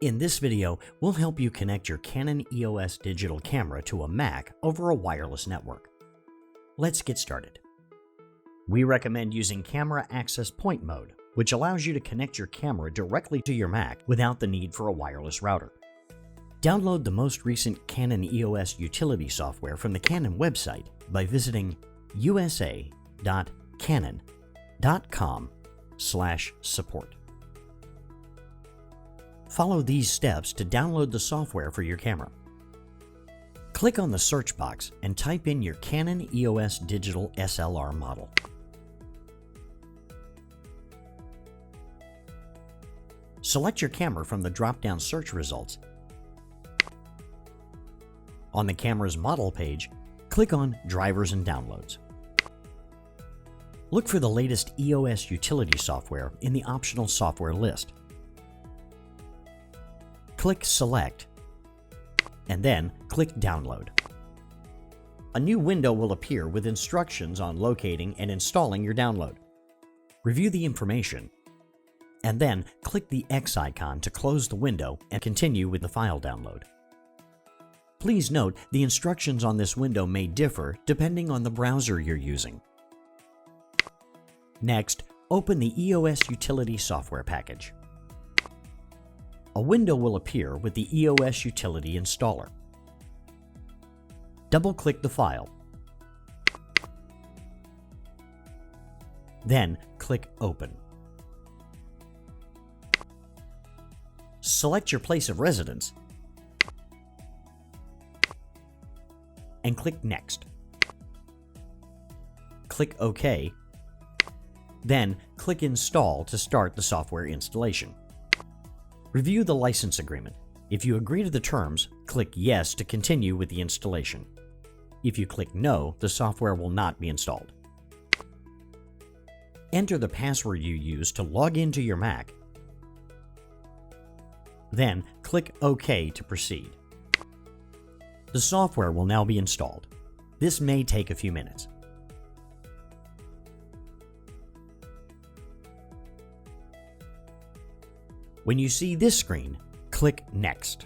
In this video, we'll help you connect your Canon EOS digital camera to a Mac over a wireless network. Let's get started. We recommend using Camera Access Point mode, which allows you to connect your camera directly to your Mac without the need for a wireless router. Download the most recent Canon EOS utility software from the Canon website by visiting usa.canon.com/support. Follow these steps to download the software for your camera. Click on the search box and type in your Canon EOS digital SLR model. Select your camera from the drop-down search results. On the camera's model page, click on Drivers and Downloads. Look for the latest EOS utility software in the optional software list. Click Select, and then click Download. A new window will appear with instructions on locating and installing your download. Review the information, and then click the X icon to close the window and continue with the file download. Please note the instructions on this window may differ depending on the browser you're using. Next, open the EOS utility software package. A window will appear with the EOS utility installer. Double-click the file. Then click Open. Select your place of residence and click Next. Click OK. Then click Install to start the software installation. Review the license agreement. If you agree to the terms, click Yes to continue with the installation. If you click No, the software will not be installed. Enter the password you use to log into your Mac. Then click OK to proceed. The software will now be installed. This may take a few minutes. When you see this screen, click Next.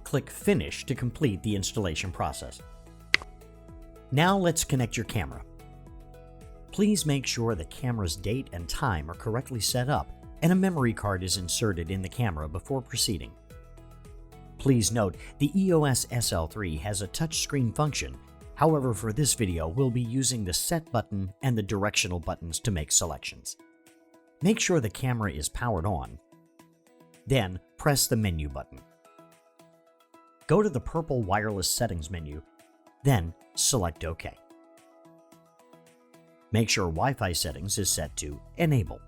Click Finish to complete the installation process. Now let's connect your camera. Please make sure the camera's date and time are correctly set up and a memory card is inserted in the camera before proceeding. Please note the EOS SL3 has a touchscreen function. However, for this video, we'll be using the Set button and the directional buttons to make selections. Make sure the camera is powered on. Then press the menu button. Go to the purple wireless settings menu, then select OK. Make sure Wi-Fi settings is set to Enable.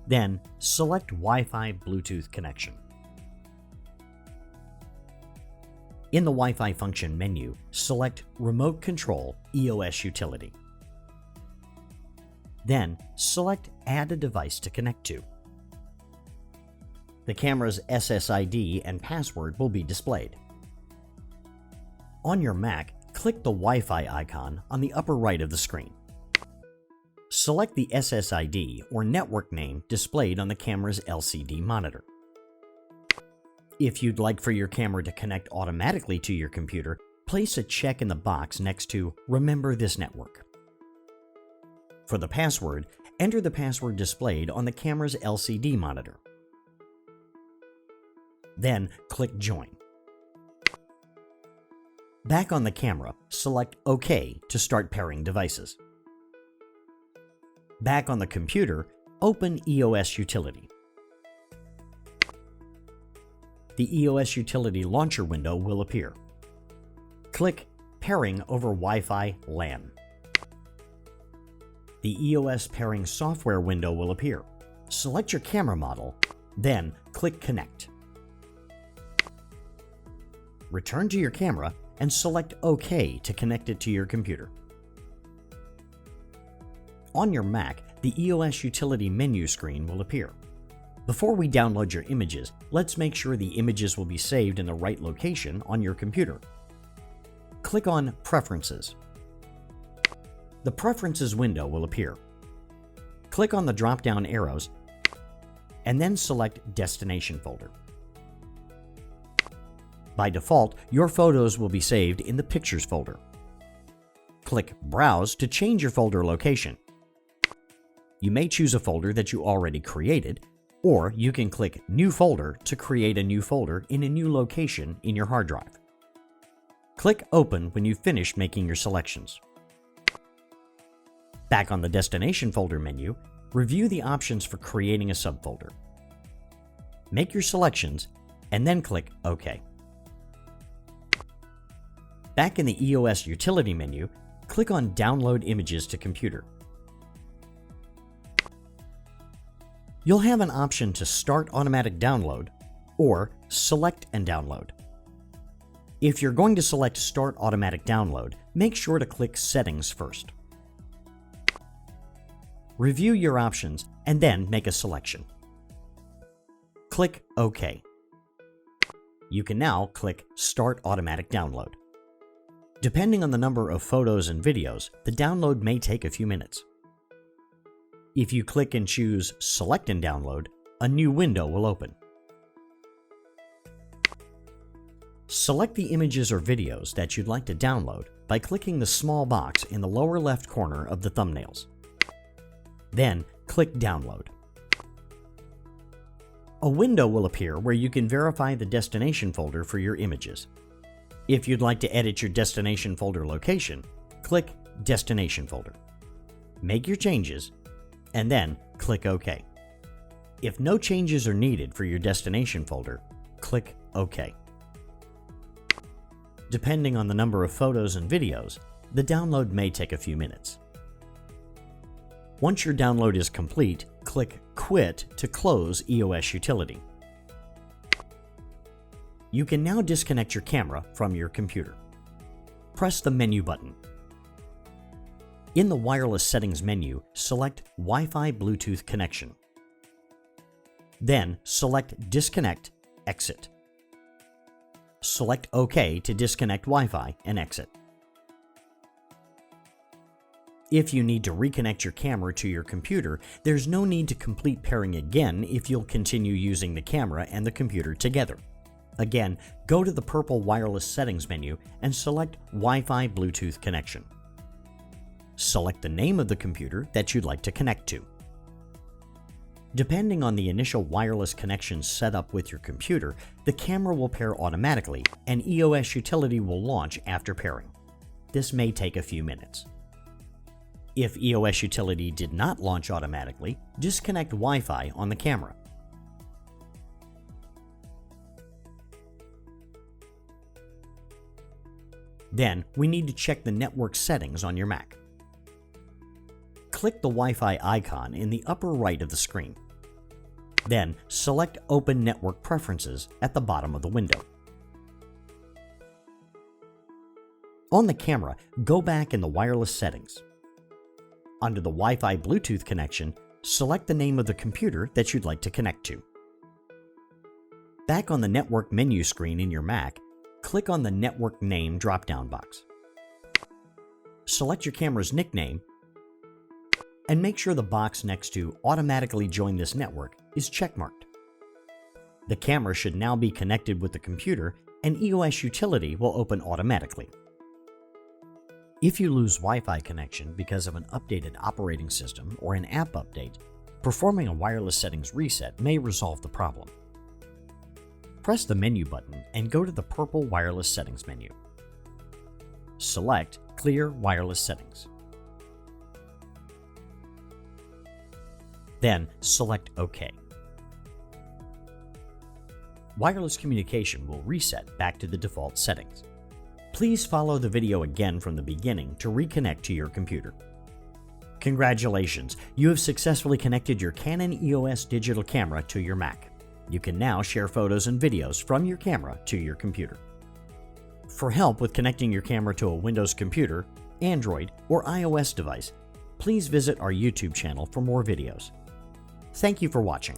Then select Wi-Fi Bluetooth connection. In the Wi-Fi function menu, select Remote Control EOS Utility. Then select Add a device to connect to. The camera's SSID and password will be displayed. On your Mac, click the Wi-Fi icon on the upper right of the screen. Select the SSID or network name displayed on the camera's LCD monitor. If you'd like for your camera to connect automatically to your computer, place a check in the box next to Remember this network. For the password, enter the password displayed on the camera's LCD monitor. Then click Join. Back on the camera, select OK to start pairing devices. Back on the computer, open EOS Utility. The EOS Utility Launcher window will appear. Click Pairing over Wi-Fi LAN. The EOS Pairing software window will appear. Select your camera model, then click Connect. Return to your camera and select OK to connect it to your computer. On your Mac, the EOS Utility menu screen will appear. Before we download your images, let's make sure the images will be saved in the right location on your computer. Click on Preferences. the Preferences window will appear. Click on the drop-down arrows and then select Destination folder. By default, your photos will be saved in the Pictures folder. Click Browse to change your folder location. You may choose a folder that you already created, or you can click New Folder to create a new folder in a new location in your hard drive. Click Open when you've finished making your selections. Back on the Destination folder menu, review the options for creating a subfolder. Make your selections and then click OK. Back in the EOS Utility menu, click on Download Images to Computer. You'll have an option to start automatic download or select and download. If you're going to select Start Automatic Download, make sure to click Settings first. Review your options and then make a selection. Click OK. You can now click Start Automatic Download. Depending on the number of photos and videos, the download may take a few minutes. If you click and choose Select and Download, a new window will open. Select the images or videos that you'd like to download by clicking the small box in the lower left corner of the thumbnails. Then click Download. A window will appear where you can verify the destination folder for your images. If you'd like to edit your destination folder location, click Destination folder. Make your changes, and then click OK. If no changes are needed for your destination folder, click OK. Depending on the number of photos and videos, the download may take a few minutes. Once your download is complete, click Quit to close EOS Utility. You can now disconnect your camera from your computer. Press the Menu button. In the Wireless Settings menu, select Wi-Fi Bluetooth connection. Then select Disconnect, Exit. Select OK to disconnect Wi-Fi and exit. If you need to reconnect your camera to your computer, there's no need to complete pairing again if you'll continue using the camera and the computer together. Again, go to the purple Wireless Settings menu and select Wi-Fi Bluetooth connection. Select the name of the computer that you'd like to connect to. Depending on the initial wireless connection set up with your computer, the camera will pair automatically and EOS Utility will launch after pairing. This may take a few minutes. If EOS Utility did not launch automatically, disconnect Wi-Fi on the camera. Then, we need to check the network settings on your Mac. Click the Wi-Fi icon in the upper right of the screen. Then, select Open Network Preferences at the bottom of the window. On the camera, go back in the wireless settings. Under the Wi-Fi Bluetooth connection, select the name of the computer that you'd like to connect to. Back on the Network menu screen in your Mac, click on the Network Name drop-down box. Select your camera's nickname and make sure the box next to Automatically Join this network is checkmarked. The camera should now be connected with the computer and EOS Utility will open automatically. If you lose Wi-Fi connection because of an updated operating system or an app update, performing a wireless settings reset may resolve the problem. Press the Menu button and go to the purple Wireless Settings menu. Select Clear Wireless Settings. Then select OK. Wireless communication will reset back to the default settings. Please follow the video again from the beginning to reconnect to your computer. Congratulations, you have successfully connected your Canon EOS digital camera to your Mac. You can now share photos and videos from your camera to your computer. For help with connecting your camera to a Windows computer, Android, or iOS device, please visit our YouTube channel for more videos. Thank you for watching.